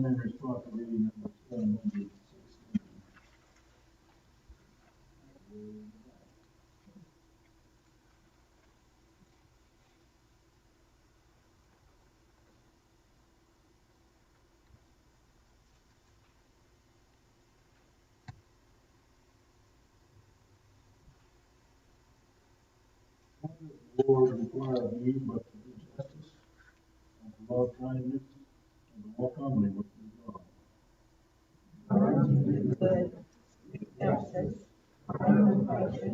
Members taught to reading number 716. What does the Lord require of you but to do justice, and to love kindness, and to walk humbly with your God? Learn to do good, speak justice, find compassion,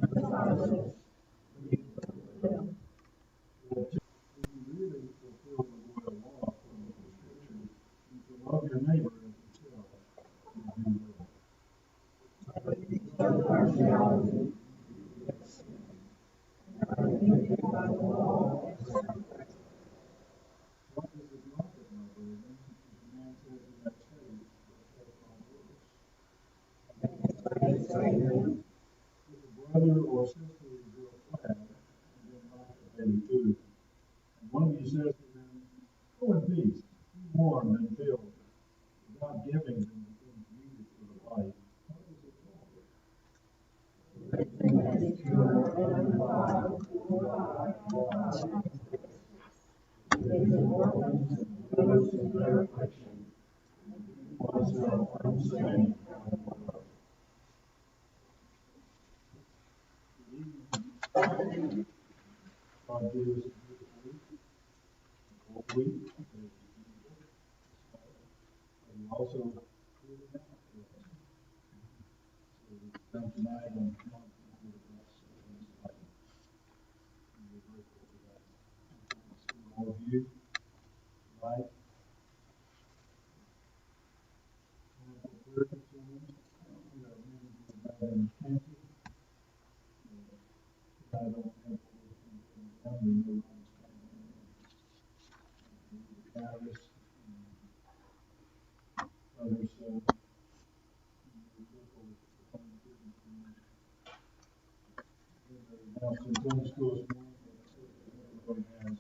the fatherless, lead the widow. Well, if you really fulfill the royal law according to the Scriptures, you shall love your neighbor as yourself, and do well. Show partiality, by the law, and sacrifice. What does it profit, my brethren, if a man says he has faith, but has not works? If a brother or sister is well clad, and then lack of daily food, and one of you says to them, go in peace, be warmed and filled, without giving them the things needed for the life, what does it profit? That is pure and undefiled before God. It is important to those in their affliction, and keep oneself unstained from the world. God gave us a beautiful week, a whole week, that is beautiful, but He also cleared it out for us. So we come tonight and want to bless this life. And we're grateful for that. I see all of you tonight. And for prayer concerns, there are many who have been cancer. I don't have to down. We know how it's coming. The virus and others. Now, some Sunday school this morning, everybody has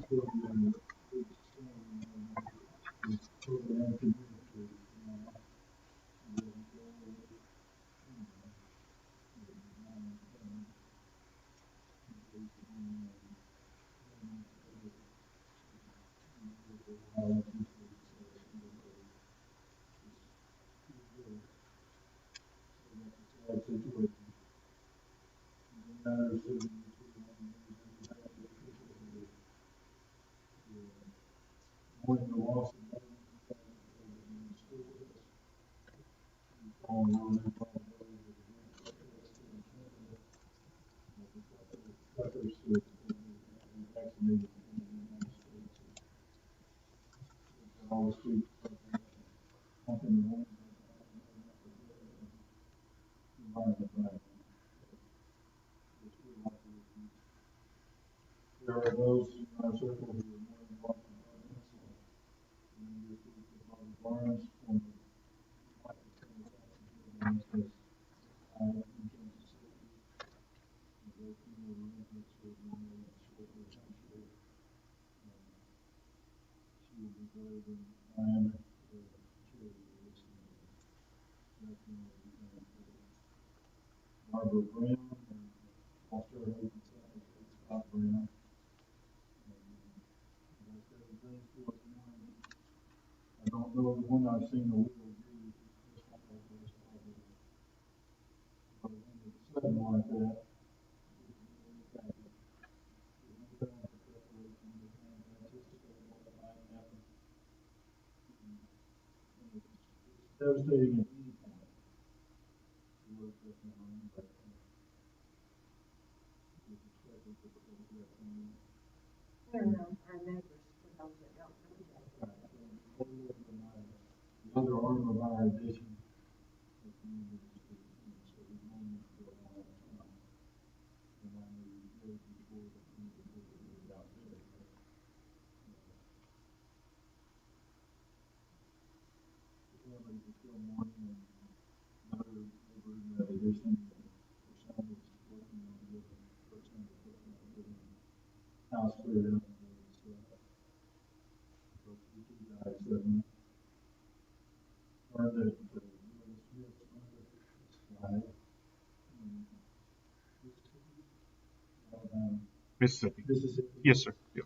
still doing the big same program community now. Sad situation. Matters to the mourning the loss of many in the school with us. All around the probability of the great protest in Canada, the efforts to be vaccinated in the United States. All the street pumping the women environment back. There are those in our circle who are more than welcome to our insight. And this week, the Bobby Barnes, former Michael Taylor, says, I in Kansas City, and those people who are in sort of made shortly, I'm sure. She will be buried in Miami, charity this Barbara Brown and Foster Hope and Scott Brown. I don't know the one I've seen a little agree with this one like this, but when it's sudden like that, it's devastating at any point. But it's expected to put that thing. They're our neighbors, for those that don't know that. The other arm of our addition, so we want to go on. And I know you really before the out there. The family is still mourning and another neighbor in that addition, her son is working on getting, her son is working on getting house cleared up. So two guys, learned that Will Smith's mother died in Alabama. Mississippi. Mississippi. Yes, sir. Yep.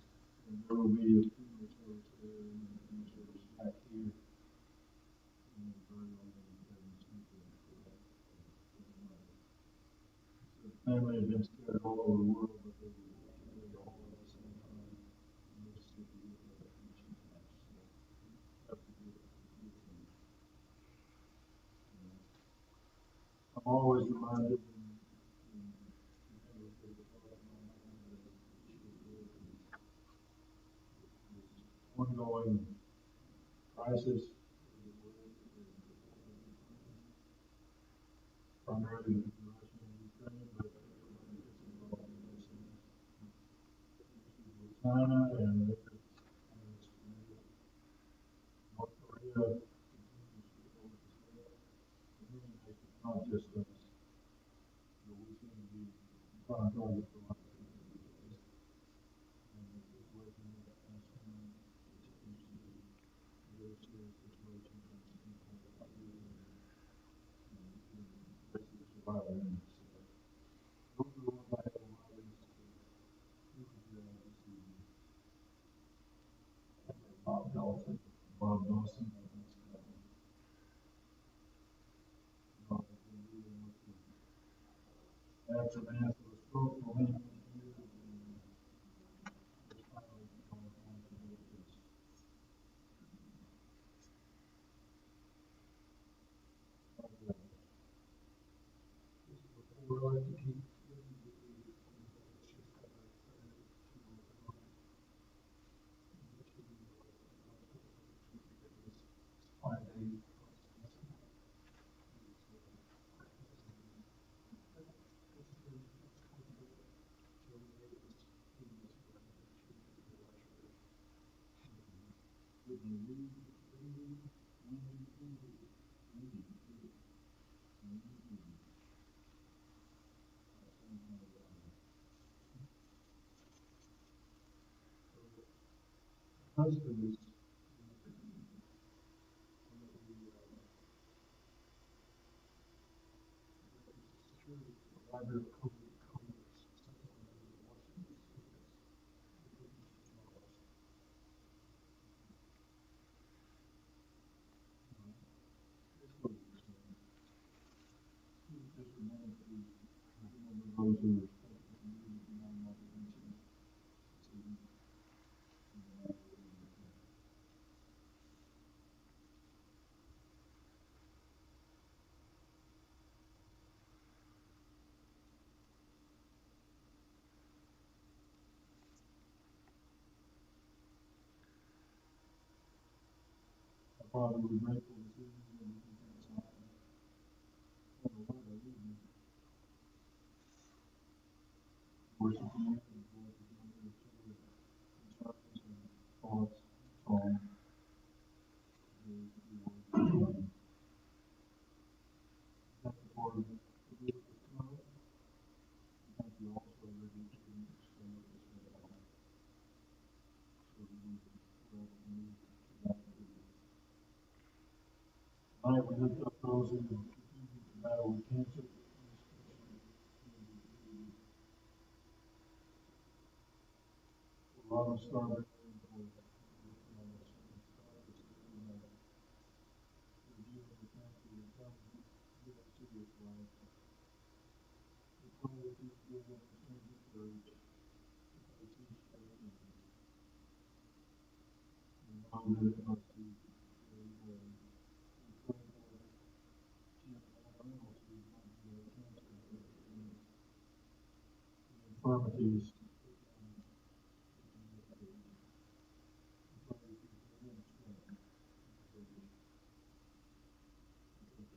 And there will be a funeral service there and a funeral service back here. And then burial in the cemetery for that. So the family has been scattered all over the world, but they were all at the same time in Mississippi with the mission house. So that's a good thing. I'm always reminded ongoing crisis, primarily in Russia and Ukraine, but everybody gets involved in this. China and North Korea, not just us. So we seem to be trying to target for life. And it's working with us and it's a very serious situation and basically survival. Those are the ones I have a lot of these Bob Dawson. Bob Dawson. Aftermath of a stroke for him. We like to keep husbands those who are expected to use it beyond my dimensions. Father, we're grateful this evening that we can take time for the Lord our evening, worship you, and worship you under each other, concerns and thoughts, songs, thank you for the gift of snow. Thank you also that you didn't stay with us at all, so we were able to move back to you. Tonight we lift up those who continue to battle with cancer, especially for Robert Starbuck and for dealing with cancer and telling very serious life. We pray that you give them the strength and courage to face each day and know that it must be very hard. We pray for Jim and everyone else who might be cancer and the infirmities.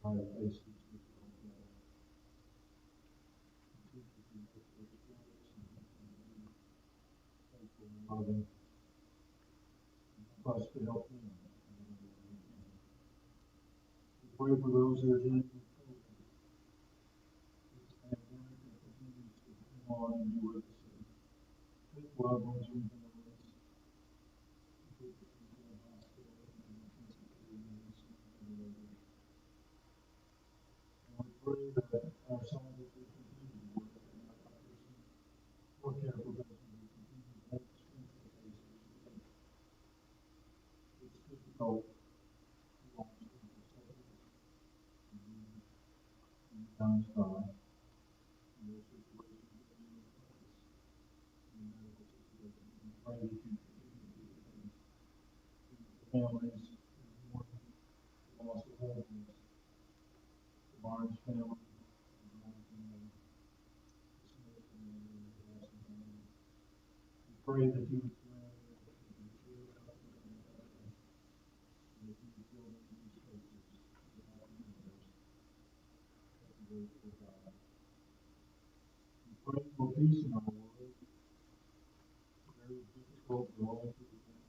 Try to face these difficult days. Teach us to make their spirits and faithful and loving. Help us to help them. We pray for those who are dealing with COVID. This pandemic that continues to hang on and be with us. Take loved ones who have been released. Take the people in hospitals and intensive care units and others. And we pray that our scientists will continue to work and our doctors and healthcare professionals will continue to make the strength of cases. It's difficult to watch people suffer and times by. In those situations that you would place in the medical situation. We pray that you continue to do things to the families who mourn the loss of loved ones. The Barnes family, the Brown family, the Smith family, and the Dawson family. We pray that you would surround them with your care, comfort, and protection, and that you would fill them in these spaces with happy memories. Thank you, grateful God. We pray for peace in our world. Very difficult for all to defend.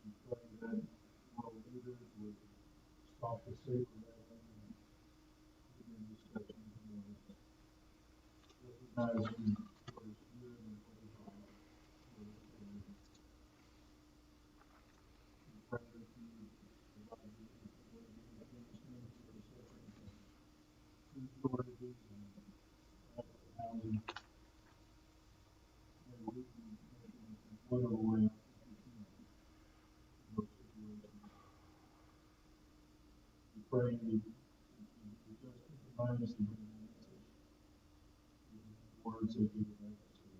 We pray that world leaders would stop the sacred weapon and begin discussions and wars, recognizing what is good and what is right, what is fair. We pray that you would provide the people that are being Palestinians who are suffering from food shortages and lack of housing. May we be making whatever way out that we can in those situations. We pray that you would just remind us to bring the message, the words that you would have us say.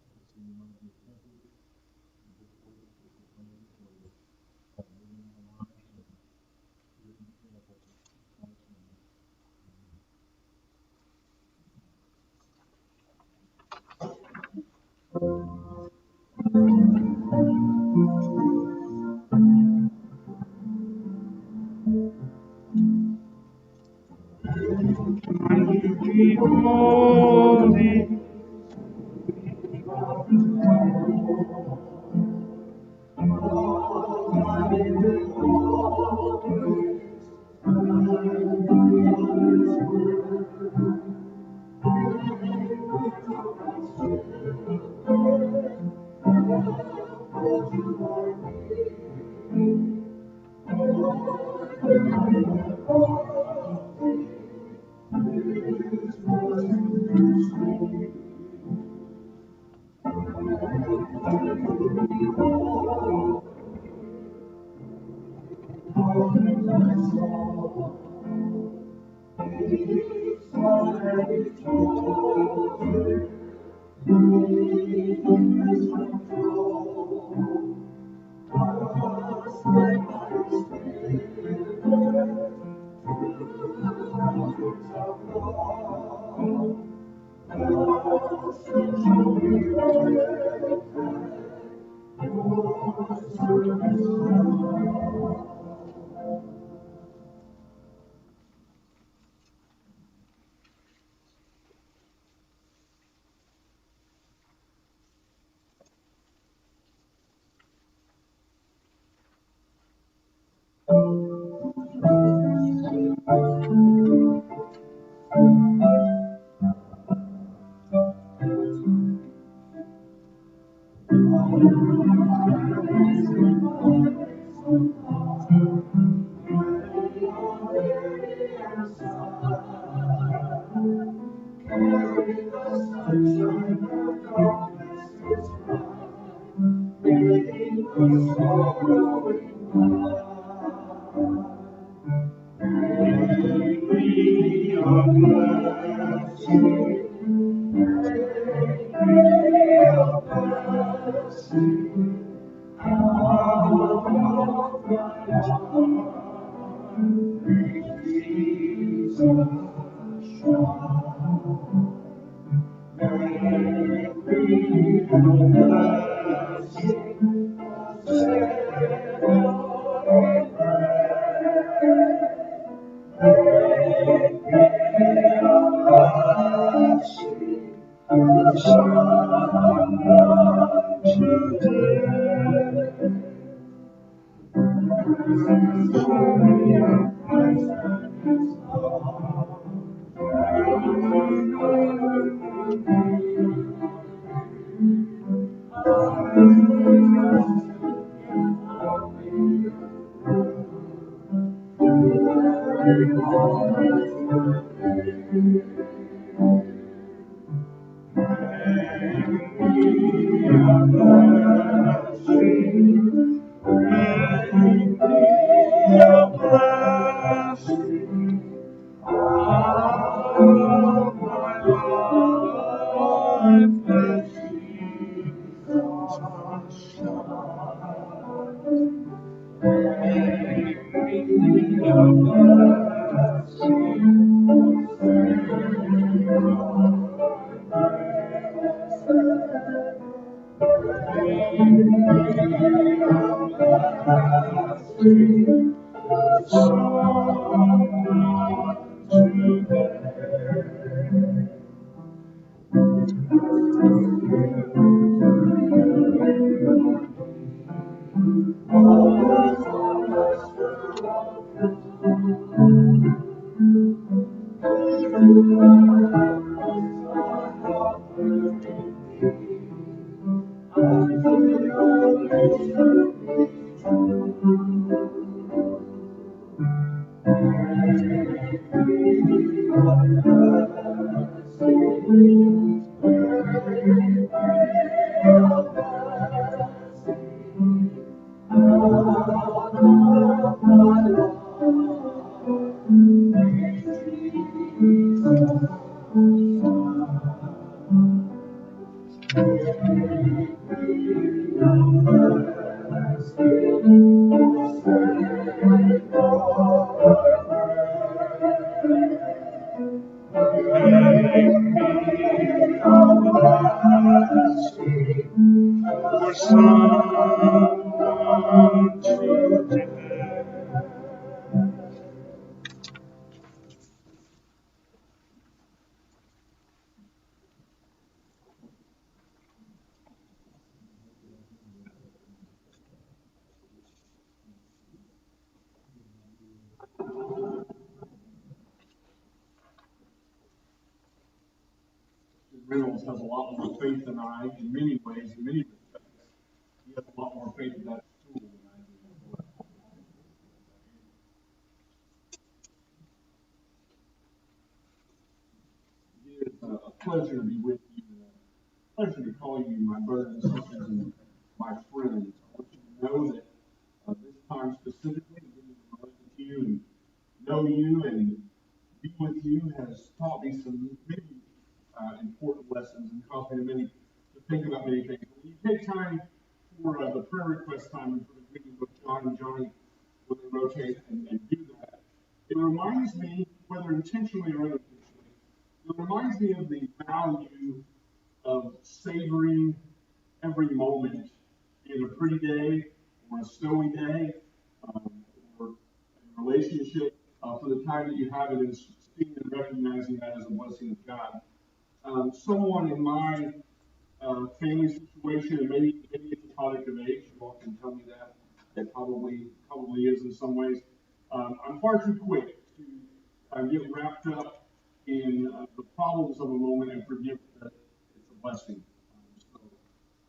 Help us in the mighty attentive and before the proclaiming the word by living our lives and living examples of Christ's name. Holy, Reynolds has a lot more faith than I, in many ways, in many respects. He has a lot more faith in that school than I do. It is a pleasure to be with you, and a pleasure to call you my brothers and sisters and my friends. I want you to know that this time specifically, getting to relate to you and know you and be with you has taught me some maybe important lessons and caused me to think about many things. When you take time for the prayer request time and for the meeting with John and Johnny, when they rotate and do that, it reminds me, whether intentionally or unintentionally, it reminds me of the value of savoring every moment in a pretty day or a snowy day or a relationship for the time that you have it and seeing and recognizing that as a blessing of God. Someone in my family situation, and maybe it's a product of age. You all can tell me that. It probably is in some ways. I'm far too quick to get wrapped up in the problems of a moment and forget that it's a blessing. So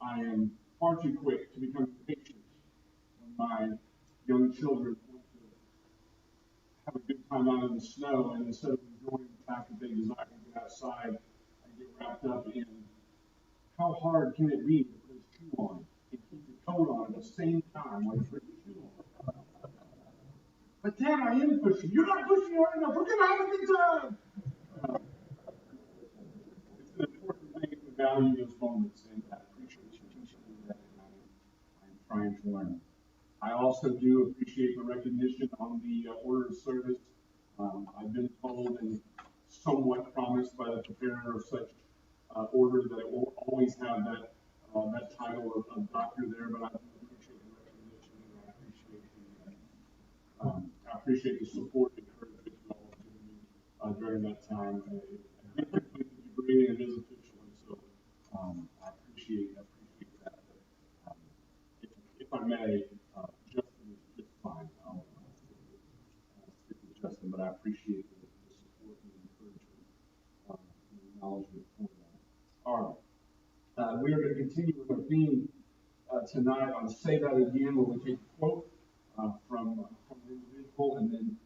I am far too quick to become impatient when my young children want to have a good time out in the snow, and instead of enjoying the fact that they desire to get outside, I get wrapped up in how hard can it be to put his shoe on and keep the coat on at the same time while you put your shoe on? But Dad, I am pushing. You're not pushing hard enough. We're gonna have a good time. Uh, it's an important thing to value those moments, and I appreciate you teaching me that, and I'm trying to learn. I also do appreciate the recognition on the order of service. I've been told and somewhat promised by the preparer of such order that it will always have that title of doctor there, but I do appreciate the recognition and I appreciate the support and encouragement you all have given me during that time. It typically you bring it is official, and so I appreciate that. But, if I may, Justin is just fine. I'll stick with Justin, but I appreciate the support and the encouragement and acknowledgement for that. All right. We are going to continue with our theme tonight on Say That Again, where we take a quote from an individual and then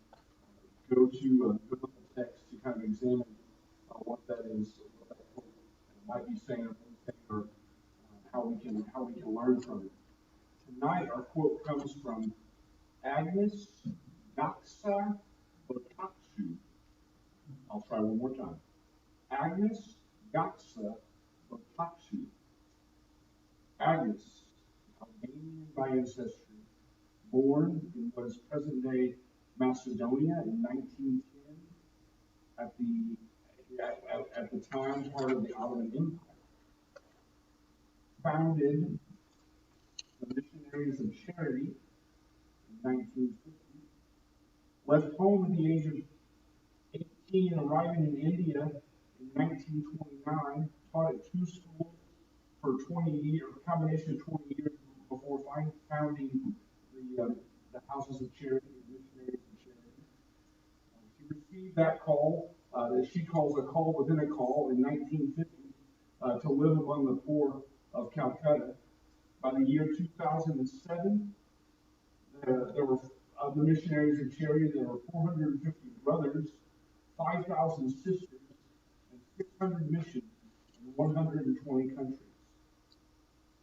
go to biblical text to kind of examine what that is, what that quote might be saying or how we can learn from it. Tonight, our quote comes from Agnes Doxa Botaksu. I'll try one more time. Agnes Doxa Botaksu. Agnes, Albanian by ancestry, born in what is present-day Macedonia in 1910, at the time part of the Ottoman Empire, founded the Missionaries of Charity in 1950, left home at the age of 18, arriving in India in 1929, taught at two schools for 20 years, a combination of 20 years before founding the Houses of Charity, the Missionaries of Charity. She received that call, that she calls a call within a call in 1950 to live among the poor of Calcutta. By the year 2007, there were the Missionaries of Charity. There were 450 brothers, 5,000 sisters, and 600 missions in 120 countries.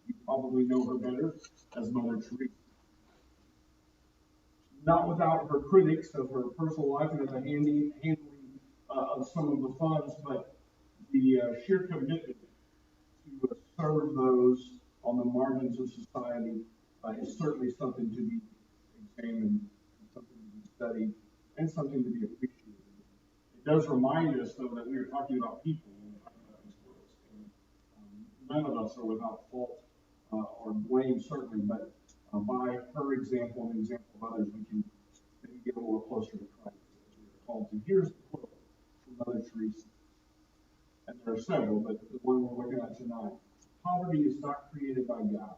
You probably know her better as Mother Teresa. Not without her critics of her personal life and of the handling of some of the funds, but the sheer commitment to serve those on the margins of society is certainly something to be examined, something to be studied, and something to be appreciated. It does remind us, though, that we are talking about people when we're talking about these words. And none of us are without fault or blame, certainly, but by her example and the example of others, we can maybe get a little closer to Christ as we are called to. Here's the quote from Mother Teresa. And there are several, but the one we're looking at tonight. Poverty is not created by God.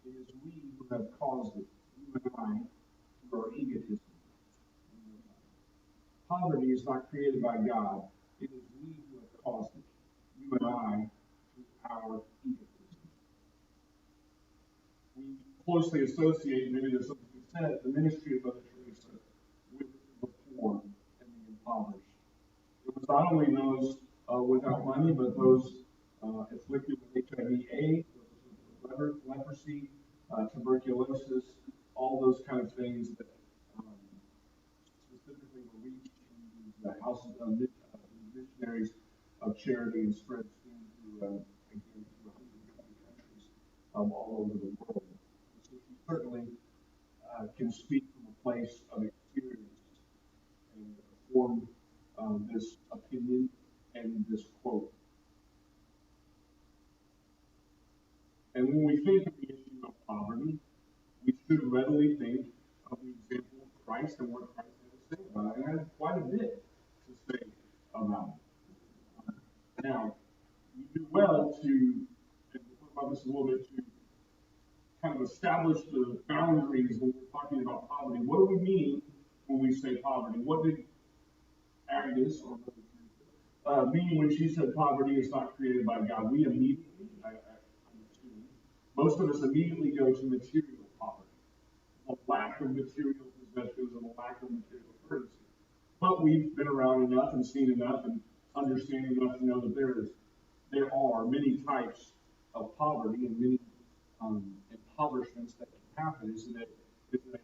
It is we who have caused it, you and I, through our egotism. Poverty is not created by God. It is we who have caused it, you and I, through our egotism. We closely associate, maybe there's something to be said, the ministry of Mother Teresa with the poor and the impoverished. It was not only those without money, but those afflicted with HIV/AIDS, those with leprosy, tuberculosis, all those kind of things that specifically were reached in the houses of missionaries of charity and spreads through, again, through 150 countries all over the world. So she certainly can speak from a place of experience and form this opinion and this quote. And when we think of the issue of poverty, we should readily think of the example of Christ and what Christ had to say about it. And I have quite a bit to say about it. Now, you do well to, and we'll talk about this a little bit, to kind of establish the boundaries when we're talking about poverty. What do we mean when we say poverty? What did Agnes, or meaning when she said poverty is not created by God? We immediately, I'm assuming, most of us immediately go to material poverty, a lack of material possessions and a lack of material courtesy. But we've been around enough and seen enough and understand enough to know that there are many types of poverty and many impoverishments that can happen. Is it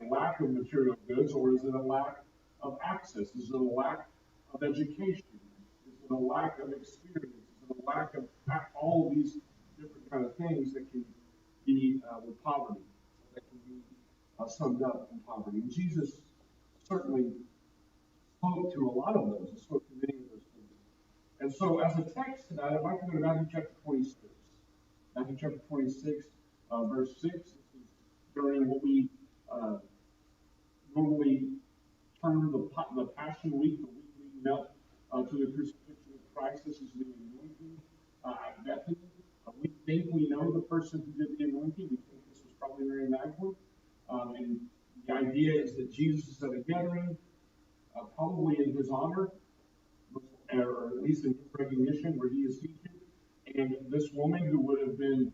a lack of material goods, or is it a lack of access? Is it a lack of education? Is it a lack of experience? Is it a lack of all of these different kind of things that can be with poverty, that can be summed up in poverty? And Jesus certainly spoke to a lot of those, and spoke to many of those things. And so, as a text tonight, I'd like to go to Matthew chapter 26. Matthew chapter 26, verse 6. This is during what we normally term the Passion Week, the week leading up to the crucifixion of Christ. This is the anointing at Bethany. We think we know the person who did the anointing. We think this was probably Mary Magdalene. And the idea is that Jesus is at a gathering, probably in his honor, or at least in his recognition, where he is teaching. And this woman, who would have been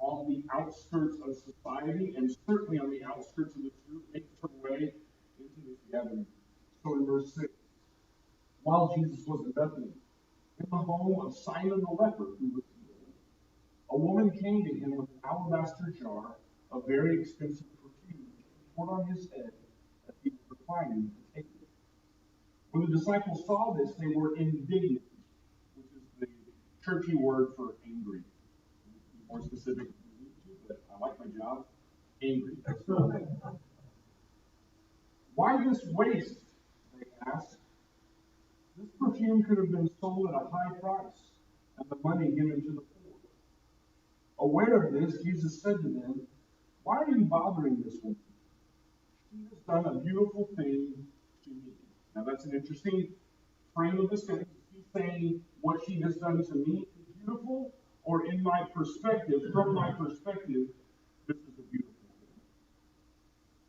on the outskirts of society and certainly on the outskirts of this group, makes her way into this gathering. So in verse 6, while Jesus was in Bethany, in the home of Simon the leper, who was healed, a woman came to him with an alabaster jar of very expensive perfume, poured on his head as he was reclining at the table. When the disciples saw this, they were indignant, which is the churchy word for angry. More specific, but I like my job. Angry. Why this waste? They asked. This perfume could have been sold at a high price and the money given to the poor. Aware of this, Jesus said to them, why are you bothering this woman? She has done a beautiful thing to me. Now that's an interesting frame of the sentence. He's saying what she has done to me is beautiful, or in my perspective, from my perspective, this is a beautiful thing.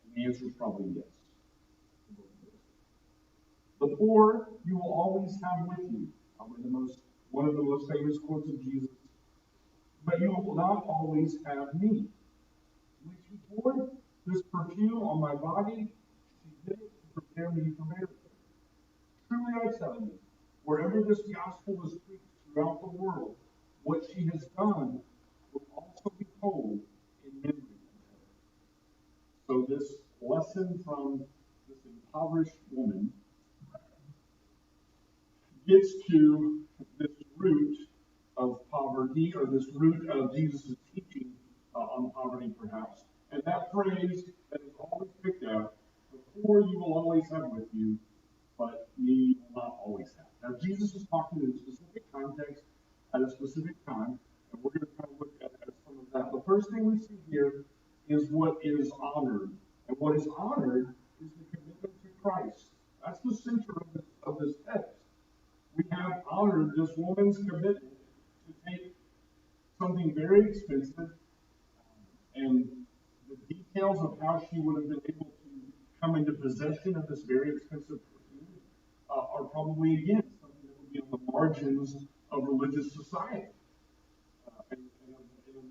And the answer is probably yes. The poor you will always have with you. Probably one of the most famous quotes of Jesus. But you will not always have me. When she poured this perfume on my body, she did it to prepare me for burial. Truly I tell you, wherever this gospel is preached throughout the world, what she has done will also be told in memory of her. So this lesson from this impoverished woman gets to this root of poverty, or this root of Jesus' teaching on poverty, perhaps. And that phrase that is always picked out, the poor you will always have with you, but me you will not always have. Now, Jesus is talking in a specific context at a specific time, and we're going to kind of look at some of that. The first thing we see here is what is honored. And what is honored is the commitment to Christ. That's the center of this text. We have honored this woman's commitment to take something very expensive, and the details of how she would have been able to come into possession of this very expensive perfume are probably, again, something that would be on the margins of religious society and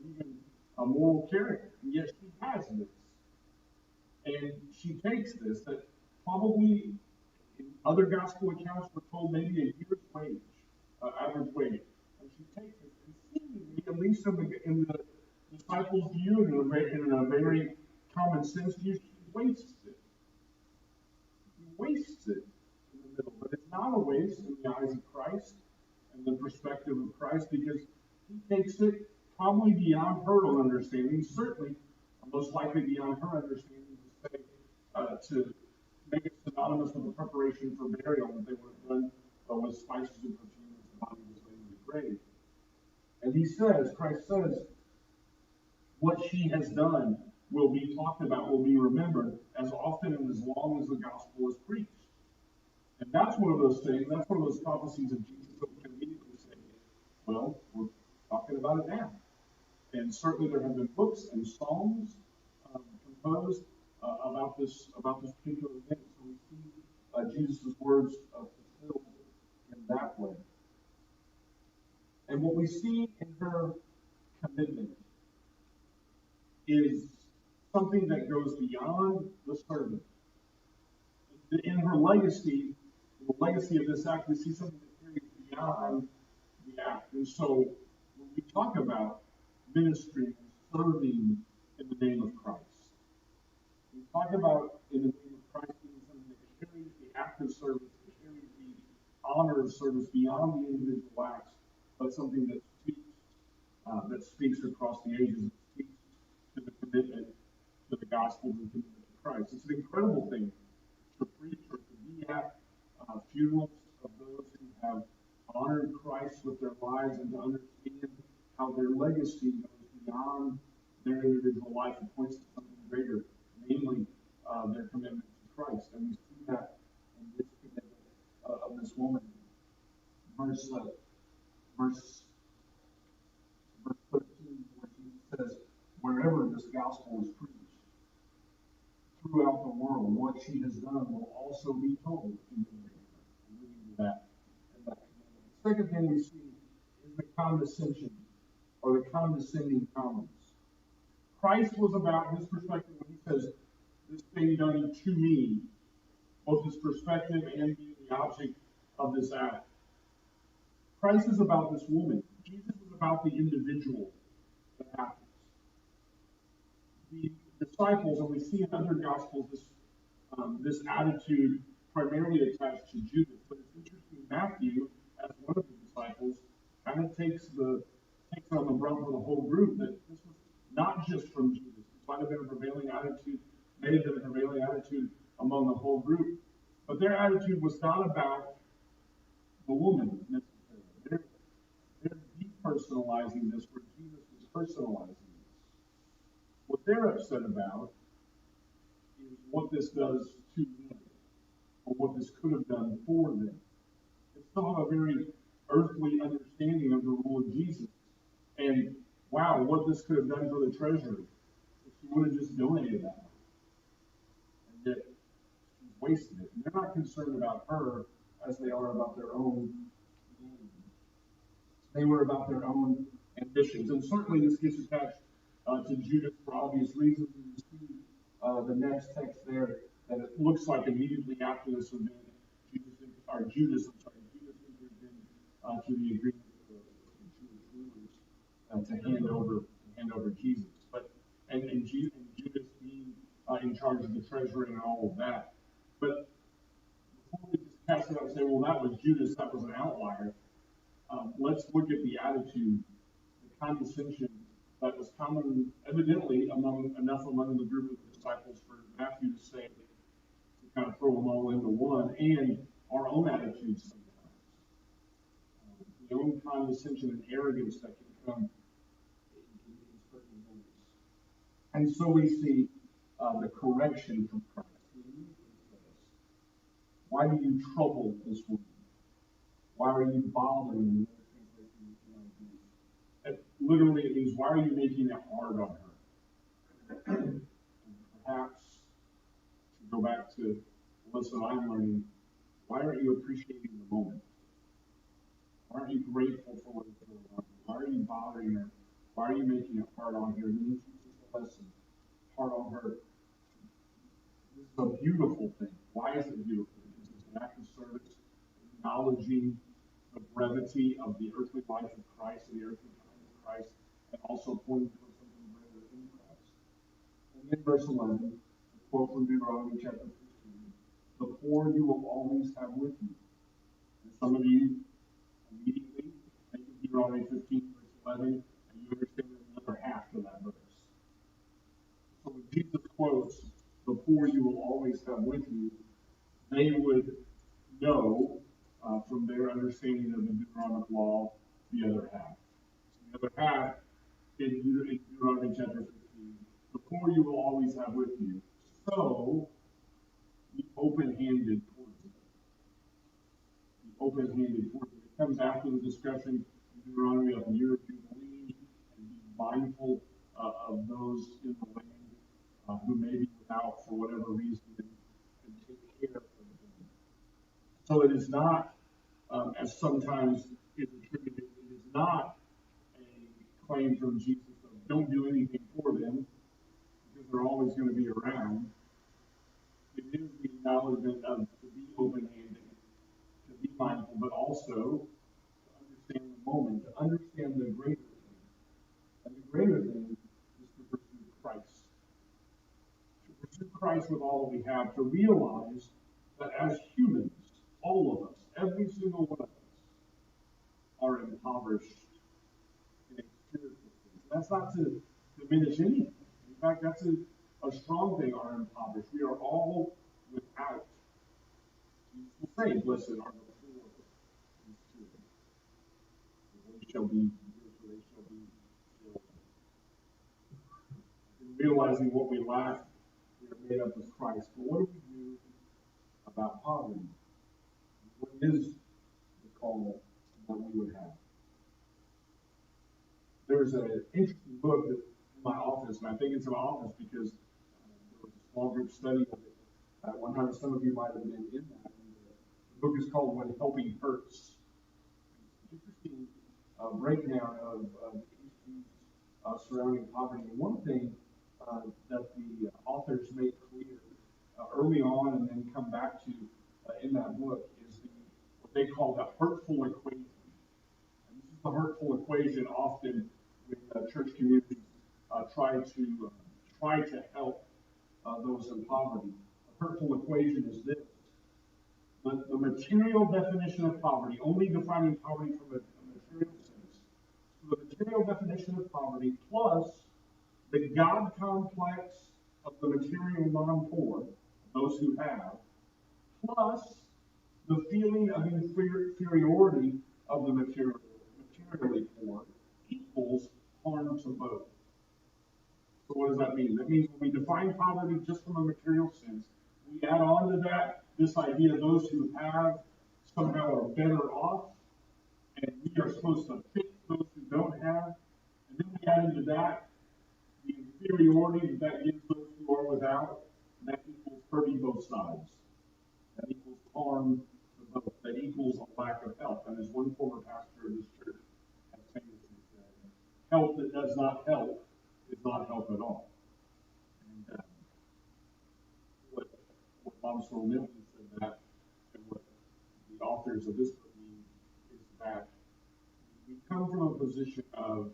even a moral character. And yet she has this. And she takes this that probably in other gospel accounts we're told maybe a year's wage, average wage. And she takes it, and seemingly, at least in the disciples' view, and in a very common sense view, she wastes it. She wastes it in the middle. But it's not a waste in the eyes of Christ and in the perspective of Christ, because he takes it probably beyond her own understanding, certainly, most likely beyond her understanding, to say, to make it synonymous with the preparation for burial that they would have done with spices and perfume as the body was laid in the grave. And he says, Christ says, what she has done will be talked about, will be remembered as often and as long as the gospel is preached. And that's one of those things, that's one of those prophecies of Jesus that we can immediately say, well, we're talking about it now. And certainly there have been books and songs composed about this particular event. So we see Jesus' words fulfilled in that way. And what we see in her commitment is something that goes beyond the servant. In her legacy, the legacy of this act, we see something that carries beyond the act. And so when we talk about ministry and serving in the name of Christ, we talk about in the name of Christ being something that carries the act of service, that carries the honor of service beyond the individual acts, but something that speaks across the ages, that speaks to the commitment to the gospel and commitment to Christ. It's an incredible thing to preach or to be at funerals of those who have honored Christ with their lives, and to understand how their legacy goes beyond their individual life and points to something greater, namely their commitment to Christ. And we see that in this commitment of this woman. Verse 13, where Jesus says, wherever this gospel is preached throughout the world, what she has done will also be told in the name of that. The second thing we see is the condescension, or the condescending comments. Christ was about his perspective when he says, this thing done to me, both his perspective and being the object of this act. Christ is about this woman. Jesus is about the individual that happens. The disciples, and we see in other gospels this attitude primarily attached to Judas, but it's interesting. Matthew, as one of the disciples, kind of takes on the brunt for the whole group, that this was not just from Judas. It might have been a prevailing attitude, may have been a prevailing attitude among the whole group, but their attitude was not about the woman necessarily. They're depersonalizing this where Jesus was personalizing this. What they're upset about is what this does to them, or what this could have done for them. They still have a very earthly understanding of the rule of Jesus. And wow, what this could have done for the treasury if she would have just donated that money. And yet she's wasted it. And they're not concerned about her as they are about their own gain. They were about their own ambitions. And certainly this gets attached to Judas for obvious reasons. You see the next text there, that it looks like immediately after this event, Judas entered into the agreement with the Jewish rulers to hand over Jesus. But and Judas being in charge of the treasury and all of that. But before we just cast it out and say, well, that was Judas, that was an outlier. Let's look at the attitude, the condescension that was common, evidently, among the group of disciples for Matthew to say, to kind of throw them all into one, and our own attitudes sometimes. The own condescension and arrogance that can come in certain ways. And so we see the correction from Christ. He immediately says, why do you trouble this woman? Why are you bothering? Literally, it means, why are you making it hard on her? And perhaps, to go back to the lesson I'm learning, why aren't you appreciating the moment? Why aren't you grateful for what is going on? Why are you bothering her? Why are you making it hard on her? And then he teaches a lesson, hard on her. This is a beautiful thing. Why is it beautiful? Because it's an act of service, acknowledging the brevity of the earthly life of Christ and the earthly time of Christ, and also pointing towards something greater in Christ. And then verse 11, a quote from Deuteronomy chapter 15, the poor you will always have with you. And some of you immediately Deuteronomy 15, verse 11, and you understand the other half to that verse. So when Jesus quotes, "The poor you will always have with you," they would know from their understanding of the Deuteronomic law the other half. The other half in Deuteronomy chapter 15, "The poor you will always have with you, so be open-handed towards them." Be open-handed towards them. It comes after the discussion in Deuteronomy of the year of Jubilee and be mindful of those in the land who may be without for whatever reason, and take care of them. So it is not, as sometimes is attributed, it is not a claim from Jesus of don't do anything for them because they're always going to be around. It is the acknowledgement of to be open-handed, to be mindful, but also to understand the moment, to understand the greater thing. And the greater thing is to pursue Christ. To pursue Christ with all that we have, to realize that as humans, all of us, every single one of us, are impoverished in a spiritual sense. That's not to diminish anything. In fact, that's a strong thing, are impoverished. We are all without. Jesus will say, "Blessed are the poor in spirit, for they shall be rich, or they shall be filled." In realizing what we lack, we are made up of Christ. But what do we do about poverty? What is the call that we would have? There's an interesting book that in my office, and I think it's in my office because there was a small group study of it at one time. Some of you might have been in that. And the book is called "When Helping Hurts." It's an interesting breakdown of the issues surrounding poverty. And one thing that the authors make clear early on and then come back to in that book is what they call the hurtful equation. And this is the hurtful equation often when church communities try to help those in poverty. The hurtful equation is this: the material definition of poverty, only defining poverty from a material sense. So the material definition of poverty plus the God complex of the material non-poor, those who have, plus the feeling of inferiority of the materially poor equals harm to both. So what does that mean? That means when we define poverty just from a material sense, we add on to that this idea of those who have somehow are better off, and we are supposed to fix those who don't have. And then we add into that the inferiority that gives those who are without, and that equals hurting both sides. That equals harm to both. That equals a lack of help. And as one former pastor of this church has famously said, help that does not help is not help at all. And what Bob Milton said that, and what the authors of this book mean, is that we come from a position of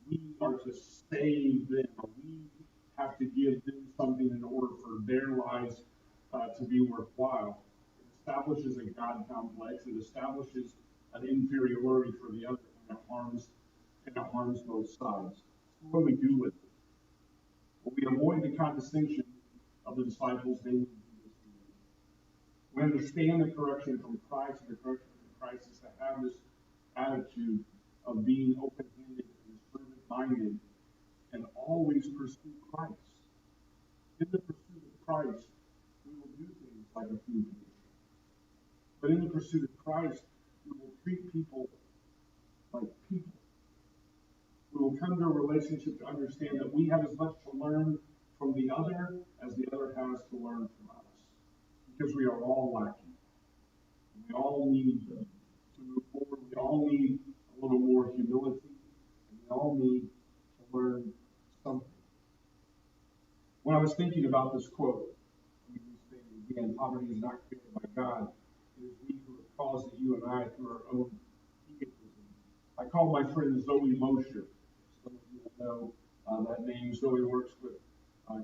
we are to save them, or we have to give them something in order for their lives to be worthwhile. It establishes a God complex. It establishes an inferiority for the other, and it harms both sides. So what do we do with it? Well, we avoid the condescension of the disciples. We understand the correction from Christ, and the correction from Christ is to have this attitude of being open-handed and servant-minded and always pursue Christ. In the pursuit of Christ, we will do things like a food commission. But in the pursuit of Christ, we will treat people like people. We will come to a relationship to understand that we have as much to learn from the other as the other has to learn from us. Because we are all lacking. We all need to move forward. We all need a little more humility. And we all need to learn something. When I was thinking about this quote, again, poverty is not created by God. It is we who have caused it, you and I, through our own egotism. I call my friend Zoe Mosher. Some of you will know that name. Zoe works with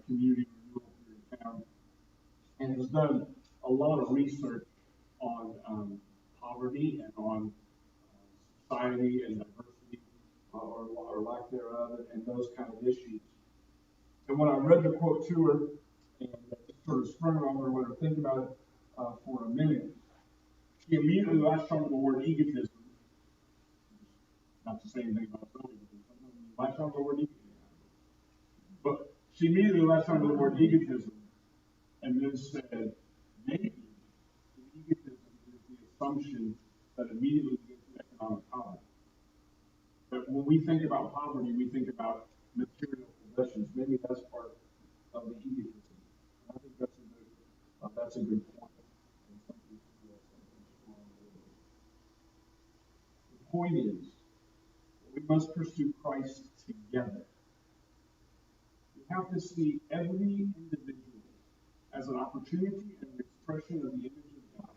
community renewal here in town and has done a lot of research on poverty and on society and diversity or lack thereof and those kind of issues. And when I read the quote to her, and just sort of sprung it on her, let her think about it for a minute, she immediately latched onto the word egotism. Not to say anything about Zoe, because sometimes you latch onto the word egotism. But she immediately latched onto the word egotism and then said, maybe egotism is the assumption that immediately begins with economic poverty. But when we think about poverty, we think about material possessions. Maybe that's part of the egotism. And I think that's a good point. And something strong with. The point is, we must pursue Christ together. We have to see every individual as an opportunity and an expression of the image of God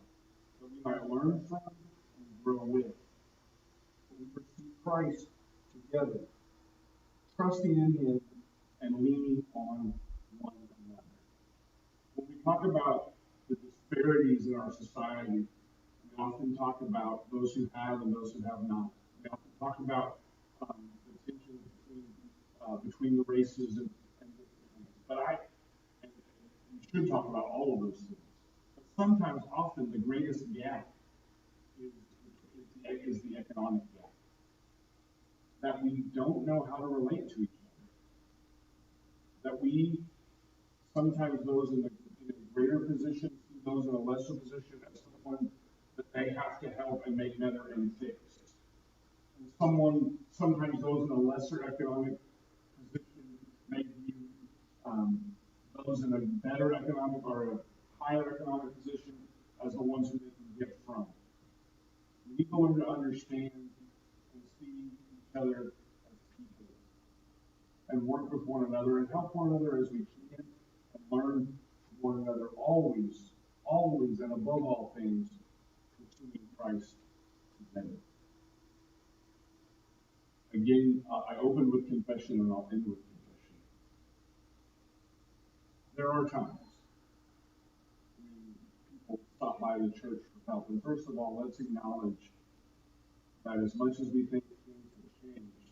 that we might learn from and grow with. We pursue Christ together, trusting in Him and leaning on one another. When we talk about the disparities in our society, we often talk about those who have and those who have not. We often talk about the tensions between the races and different things. And we should talk about all of those things. But sometimes, often, the greatest gap is the economic gap. That we don't know how to relate to each other. That we, sometimes those in a greater position, see those in a lesser position as someone that they have to help and make better and fix. And sometimes those in a lesser economic position may view those in a better economic or a higher economic position as the ones who they can get from. We need to learn to understand and see each other as people and work with one another and help one another as we can and learn from one another always, always, and above all things, pursuing Christ together. Again, I opened with confession and I'll end with confession. There are times when people stop by the church for help. And first of all, let's acknowledge that as much as we think things have changed,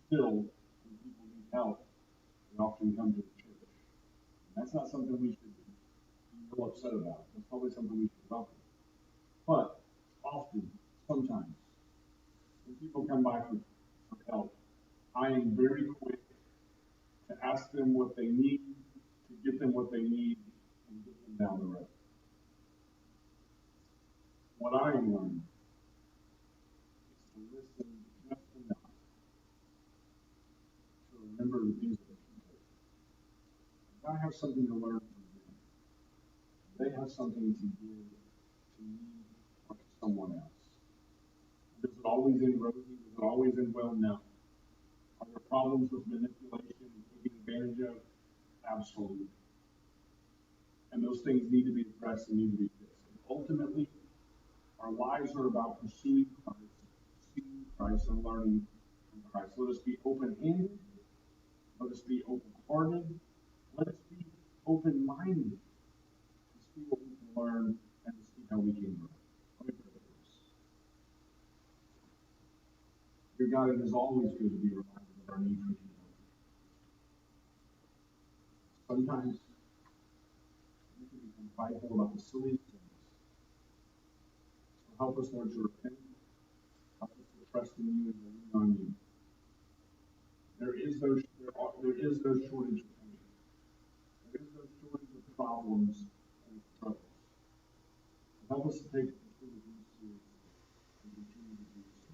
still, when people need help, they often come to the church. And that's not something we should be real upset about. That's probably something we should welcome. But often, sometimes, when people come by for help, I am very quick to ask them what they need, to get them what they need, and get them down the road. What I am learning is to listen just enough to remember that these are people. I have something to learn from them. They have something to give to me or to someone else. Does it always end rosy? Does it always end well? No. Are there problems with manipulation and taking advantage of? Absolutely. And those things need to be addressed and need to be fixed. And ultimately, our lives are about pursuing Christ, seeing Christ, and learning from Christ. Let us be open-handed. Let us be open-hearted. Let us be open-minded to see what we can learn and to see how we can grow. Let me pray for this. Dear God, it is always good to be reminded of our need for humility. Sometimes we can become prideful about the silliest things. So help us, Lord, to repent. Help us to trust in you and to lean on you. There is no shortage of pain. There is no shortage of problems and struggles. Help us to take the pursuit of you seriously and continue to do so.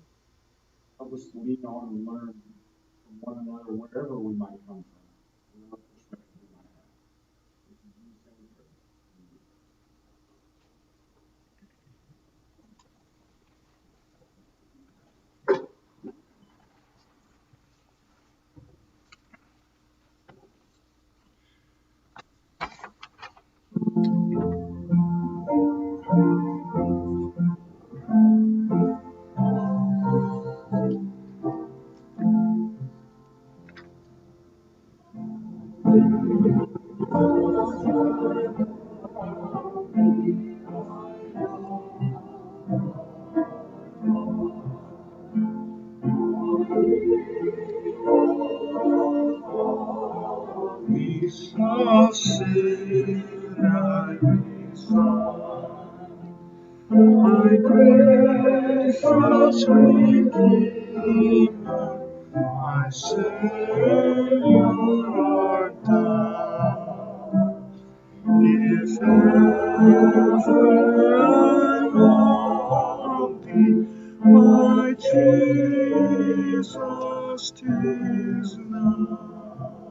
Help us to lean on and learn from one another wherever we might come from, whatever perspective we might have. It's in Jesus' name we pray. of sin I resign. My gracious Redeemer, my Savior art thou. If ever I wrong thee, my Jesus, 'tis now.